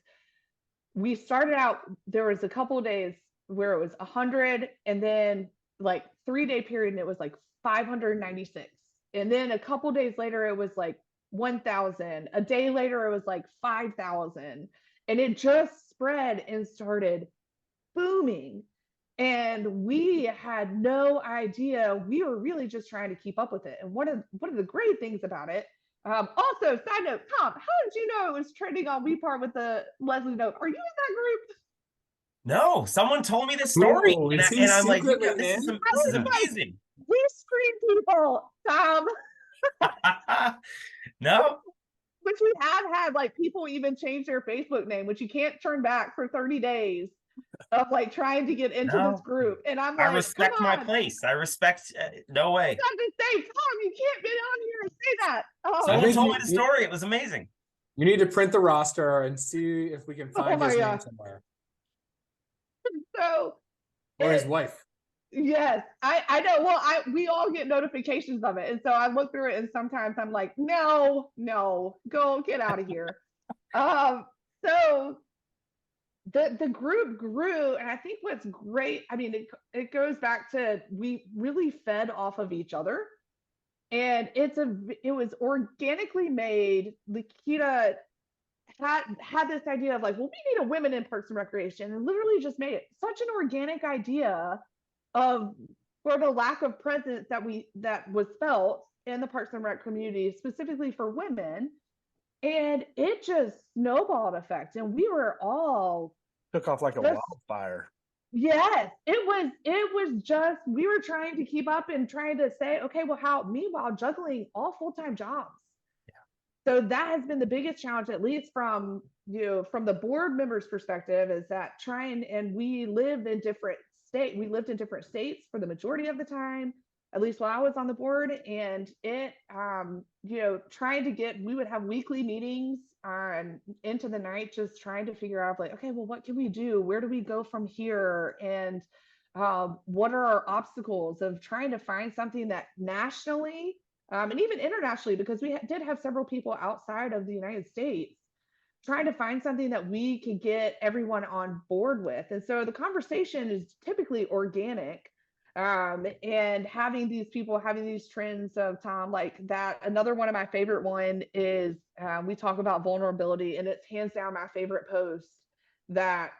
we started out, there was a couple of days where it was 100, and then like 3-day period and it was like 596. And then a couple of days later it was like 1,000. A day later it was like 5,000. And it just spread and started booming. And we had no idea. We were really just trying to keep up with it. And one of the great things about it, also, side note, Tom, how did you know it was trending on WePar with the Leslie note? Are you in that group? No, someone told me this story, Ooh, and, is he I'm like, secretly this is in? this is Like, amazing. we screen people, Tom, No, which we have had like people even change their Facebook name, which you can't turn back for 30 days of like trying to get into this no. group. And I'm I like, come respect my on. place. I respect. No way. I got to say, Tom, you can't be on here and say that. Oh, I Someone think told me the story. It was amazing. you need to print the roster and see if we can find my his name God. somewhere, So or his wife. yes, I know. Well, we all get notifications of it, and so I look through it, and sometimes I'm like, no, go get out of here. So the group grew, and I think what's great, I mean, it goes back to we really fed off of each other, and it was organically made. Lakita had this idea of like, well, we need a women in Parks and Recreation, and literally just made it such an organic idea of for the lack of presence that was felt in the Parks and Rec community, specifically for women. And it just snowballed effect. And we were all Took off like a just, wildfire. yes, it was just, we were trying to keep up and trying to say, okay, well, how, meanwhile, juggling all full-time jobs. So that has been the biggest challenge, at least from from the board members' perspective, is that trying, and we live in different states. We lived in different states for the majority of the time, at least while I was on the board. And it, trying to we would have weekly meetings into the night, just trying to figure out like, okay, well, what can we do? Where do we go from here? And what are our obstacles of trying to find something that nationally and even internationally, because we did have several people outside of the United States trying to find something that we could get everyone on board with. And so the conversation is typically organic. And having these people, having these trends of Tom, like that. Another one of my favorite one is we talk about vulnerability, and it's hands down my favorite post that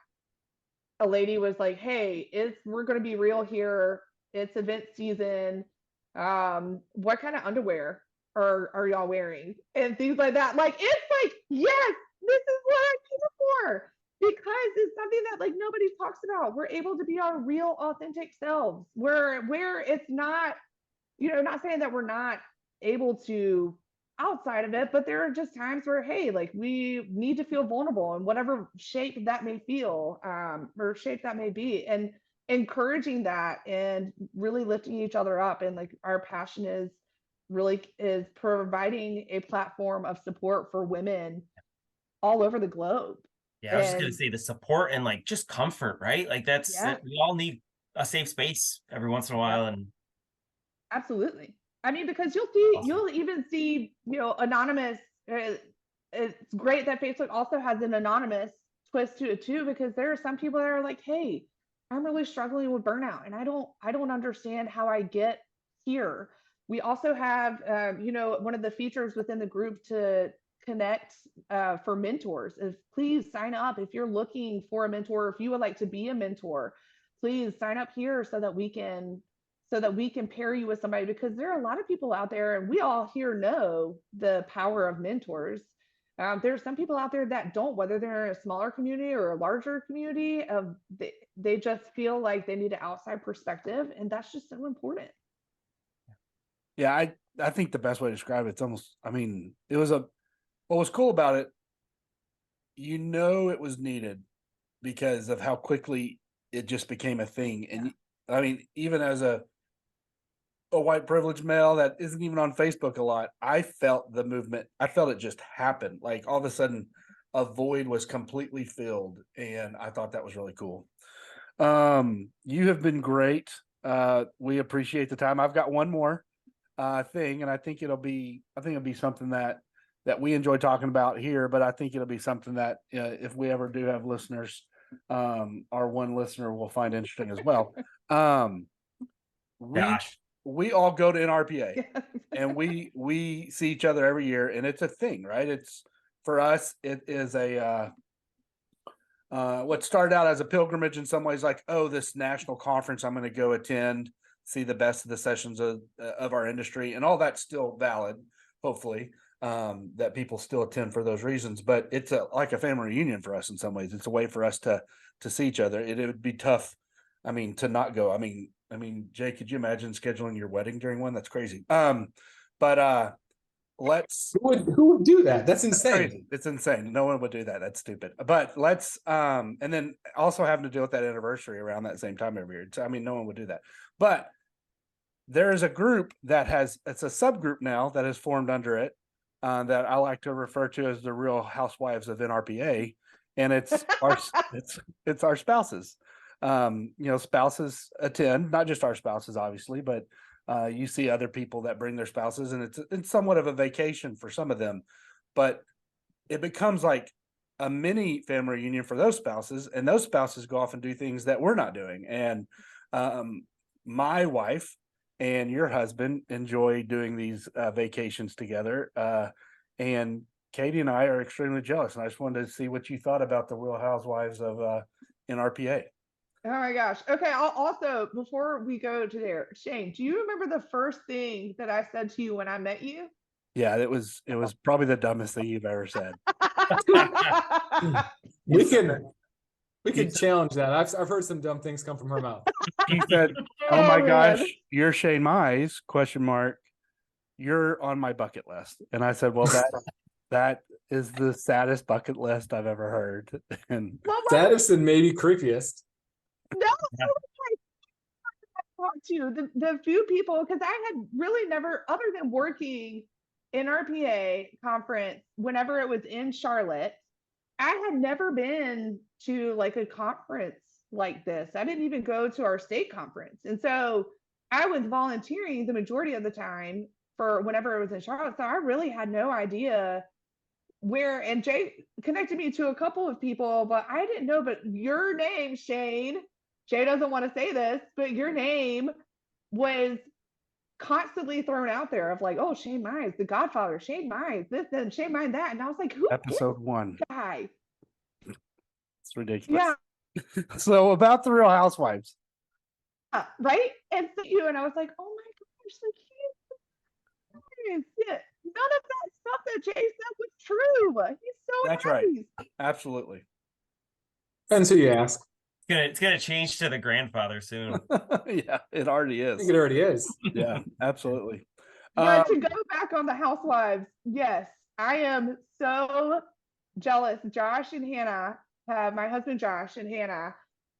a lady was like, hey, we're going to be real here. It's event season. What kind of underwear are y'all wearing? And things like that. Like, it's like, yes, this is what I'm here for. Because it's something that like nobody talks about. We're able to be our real authentic selves. Where it's not, not saying that we're not able to outside of it, but there are just times where, hey, like we need to feel vulnerable in whatever shape that may feel, or shape that may be. And encouraging that and really lifting each other up. And like our passion is providing a platform of support for women all over the globe. Yeah, I was just gonna say the support and like just comfort, right? Like we all need a safe space every once in a while. And absolutely. I mean, because you'll even see, anonymous. It's great that Facebook also has an anonymous twist to it too, because there are some people that are like, hey, I'm really struggling with burnout, and I don't understand how I get here. We also have, one of the features within the group to connect for mentors. Please sign up if you're looking for a mentor. If you would like to be a mentor, please sign up here so that we can pair you with somebody, because there are a lot of people out there, and we all here know the power of mentors. There are some people out there that don't, whether they're in a smaller community or a larger community, they just feel like they need an outside perspective, and that's just so important. Yeah, I think the best way to describe it's almost, I mean, what was cool about it, it was needed because of how quickly it just became a thing. And I mean, even as a white privileged male that isn't even on Facebook a lot, I felt the movement. I felt it just happen. Like all of a sudden a void was completely filled, and I thought that was really cool. You have been great. We appreciate the time. I've got one more thing, and I think it'll be something that we enjoy talking about here, but I think it'll be something that if we ever do have listeners, our one listener will find interesting as well. We all go to NRPA and we see each other every year, and it's a thing, right? It's, for us, it is a what started out as a pilgrimage in some ways, like, oh, this national conference I'm going to go attend, see the best of the sessions of our industry, and all that's still valid, hopefully, that people still attend for those reasons. But it's like a family reunion for us in some ways. It's a way for us to see each other. It would be tough, I mean, to not go. I mean, Jay, could you imagine scheduling your wedding during one? That's crazy. But let's. Who would do that? That's insane. Crazy. It's insane. No one would do that. That's stupid. But let's and then also having to deal with that anniversary around that same time every year. So, I mean, no one would do that. But there is a group it's a subgroup now that has formed under it that I like to refer to as the Real Housewives of NRPA, and it's it's our spouses. Spouses attend, not just our spouses, obviously, but you see other people that bring their spouses, and it's somewhat of a vacation for some of them, but it becomes like a mini family reunion for those spouses, and those spouses go off and do things that we're not doing. And my wife and your husband enjoy doing these vacations together, and Katie and I are extremely jealous, and I just wanted to see what you thought about the Real Housewives of NRPA. Oh my gosh. Okay. I'll also, before we go to there, Shane, do you remember the first thing that I said to you when I met you? Yeah, it was probably the dumbest thing you've ever said. We can challenge that. I've heard some dumb things come from her mouth. He said, "Oh my gosh, you're Shane Mize? ? You're on my bucket list." And I said, "Well, that is the saddest bucket list I've ever heard." And saddest and maybe creepiest. No, I talked to the few people, because I had really never, other than working in RPA conference whenever it was in Charlotte, I had never been to like a conference like this. I didn't even go to our state conference. And so I was volunteering the majority of the time for whenever it was in Charlotte. So I really had no idea where, and Jay connected me to a couple of people, but I didn't know, but your name, Shane, Jay doesn't want to say this, but your name was constantly thrown out there of like, oh, Shane Mize, the Godfather, Shane Mize, this and Shane Mize that. And I was like, who episode 1 guy? It's ridiculous. Yeah. So about the Real Housewives. Right? And so and I was like, oh my gosh, like none of that stuff that Jay said was true. He's so That's nice. Right. Absolutely. And so you ask. It's gonna change to the grandfather soon. Yeah, it already is. I think it already is. Yeah, absolutely. But to go back on the Housewives, yes, I am so jealous. Josh and Hannah my husband Josh and Hannah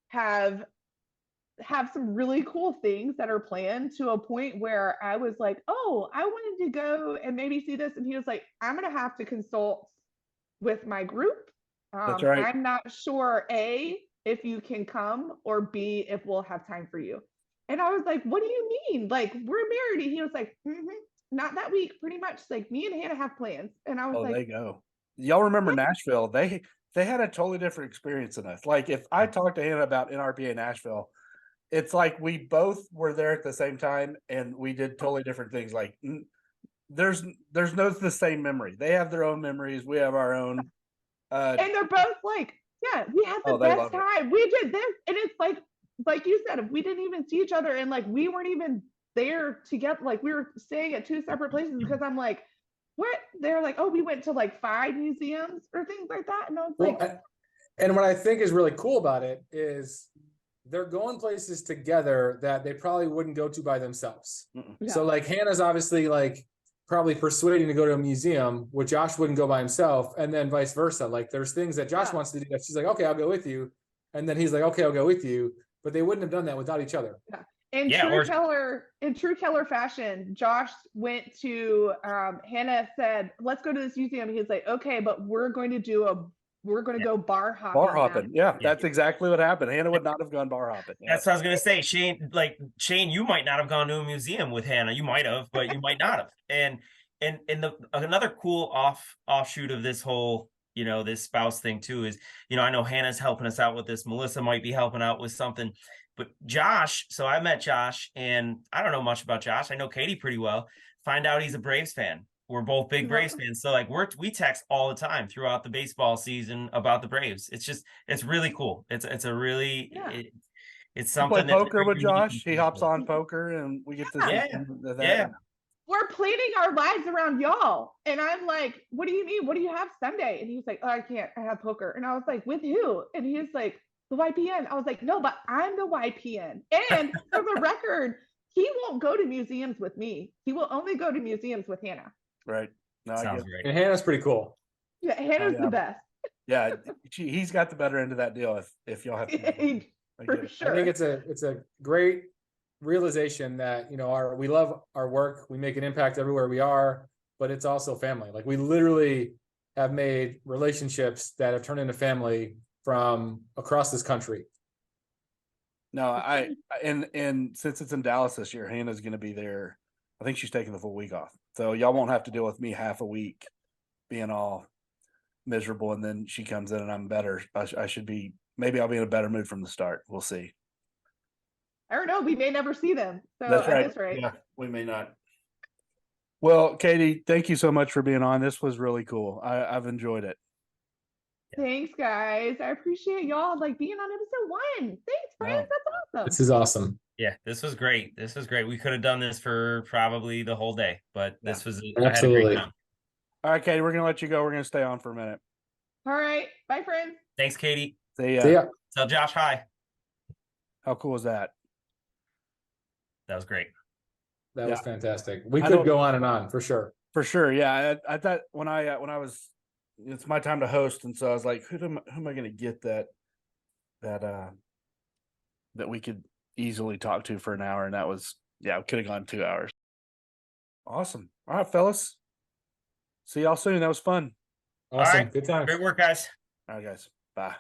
have some really cool things that are planned, to a point where I was like, oh, I wanted to go and maybe see this. And he was like, I'm going to have to consult with my group. That's right. I'm not sure, A, if you can come, or B, if we'll have time for you. And I was like, what do you mean? Like, we're married. And he was like, not that week, pretty much. Like, me and Hannah have plans. And I was like, there you go. Y'all remember Nashville? They had a totally different experience than us. Like, if I talked to Hannah about NRPA Nashville, it's like we both were there at the same time and we did totally different things. Like, there's no the same memory. They have their own memories. We have our own. And they're both like, yeah, we had the Oh, they best love it. time. We did this, and it's like you said, if we didn't even see each other, and like we weren't even there together, like we were staying at 2 separate places because I'm like, what? They're like, oh, we went to like 5 museums or things like that, and I was like, and what I think is really cool about it is they're going places together that they probably wouldn't go to by themselves. yeah. So like Hannah's obviously like probably persuading to go to a museum where Josh wouldn't go by himself, and then vice versa. Like there's things that Josh wants to do that she's like, okay, I'll go with you. And then he's like, okay, I'll go with you. But they wouldn't have done that without each other. Yeah. In true Keller fashion, Josh went to Hannah said, let's go to this museum. He's like, okay, but we're going to go bar hopping. Bar hopping. Yeah, that's exactly what happened. Hannah would not have gone bar hopping. Yeah. That's what I was gonna say. Shane, you might not have gone to a museum with Hannah. You might have, but you might not have. And another cool offshoot of this whole, this spouse thing too is, I know Hannah's helping us out with this. Melissa might be helping out with something, but Josh. So I met Josh, and I don't know much about Josh. I know Katy pretty well. Find out he's a Braves fan. We're both big Braves fans. So like we text all the time throughout the baseball season about the Braves. It's really cool. It's a really, it's something. Play poker with Josh. He hops on poker and we get to yeah. We're planning our lives around y'all. And I'm like, what do you mean? What do you have Sunday? And he's like, oh, I can't. I have poker. And I was like, with who? And he's like, the YPN. I was like, no, but I'm the YPN. And for the record, he won't go to museums with me. He will only go to museums with Hannah. Right. No, Sounds great. And Hannah's pretty cool. Yeah, Hannah's the best. Yeah, he's got the better end of that deal if y'all have to. For sure. I think it's a great realization that, we love our work. We make an impact everywhere we are, but it's also family. Like we literally have made relationships that have turned into family from across this country. No, and since it's in Dallas this year, Hannah's going to be there. I think she's taking the full week off. So y'all won't have to deal with me half a week being all miserable, and then she comes in and I'm better. I should be, maybe I'll be in a better mood from the start. We'll see. I don't know. We may never see them. So That's right. Yeah, we may not. Well, Katy, thank you so much for being on. This was really cool. I've enjoyed it. Thanks, guys. I appreciate y'all being on episode 1. Thanks, friends. That's awesome. This is awesome. Yeah, this was great. We could have done this for probably the whole day, but this was absolutely. I had a great time. All right, Katy, we're going to let you go. We're going to stay on for a minute. All right. Bye, friends. Thanks, Katy. See ya. See ya. Tell Josh hi. How cool is that? That was great. That was fantastic. We could go on and on for sure. For sure. Yeah. I thought when I was, it's my time to host. And so I was like, who am I going to get that we could easily talk to for an hour? And that was, we could have gone 2 hours. Awesome. All right, fellas. See y'all soon. That was fun. Awesome. All right. Good time. Great work, guys. All right, guys. Bye.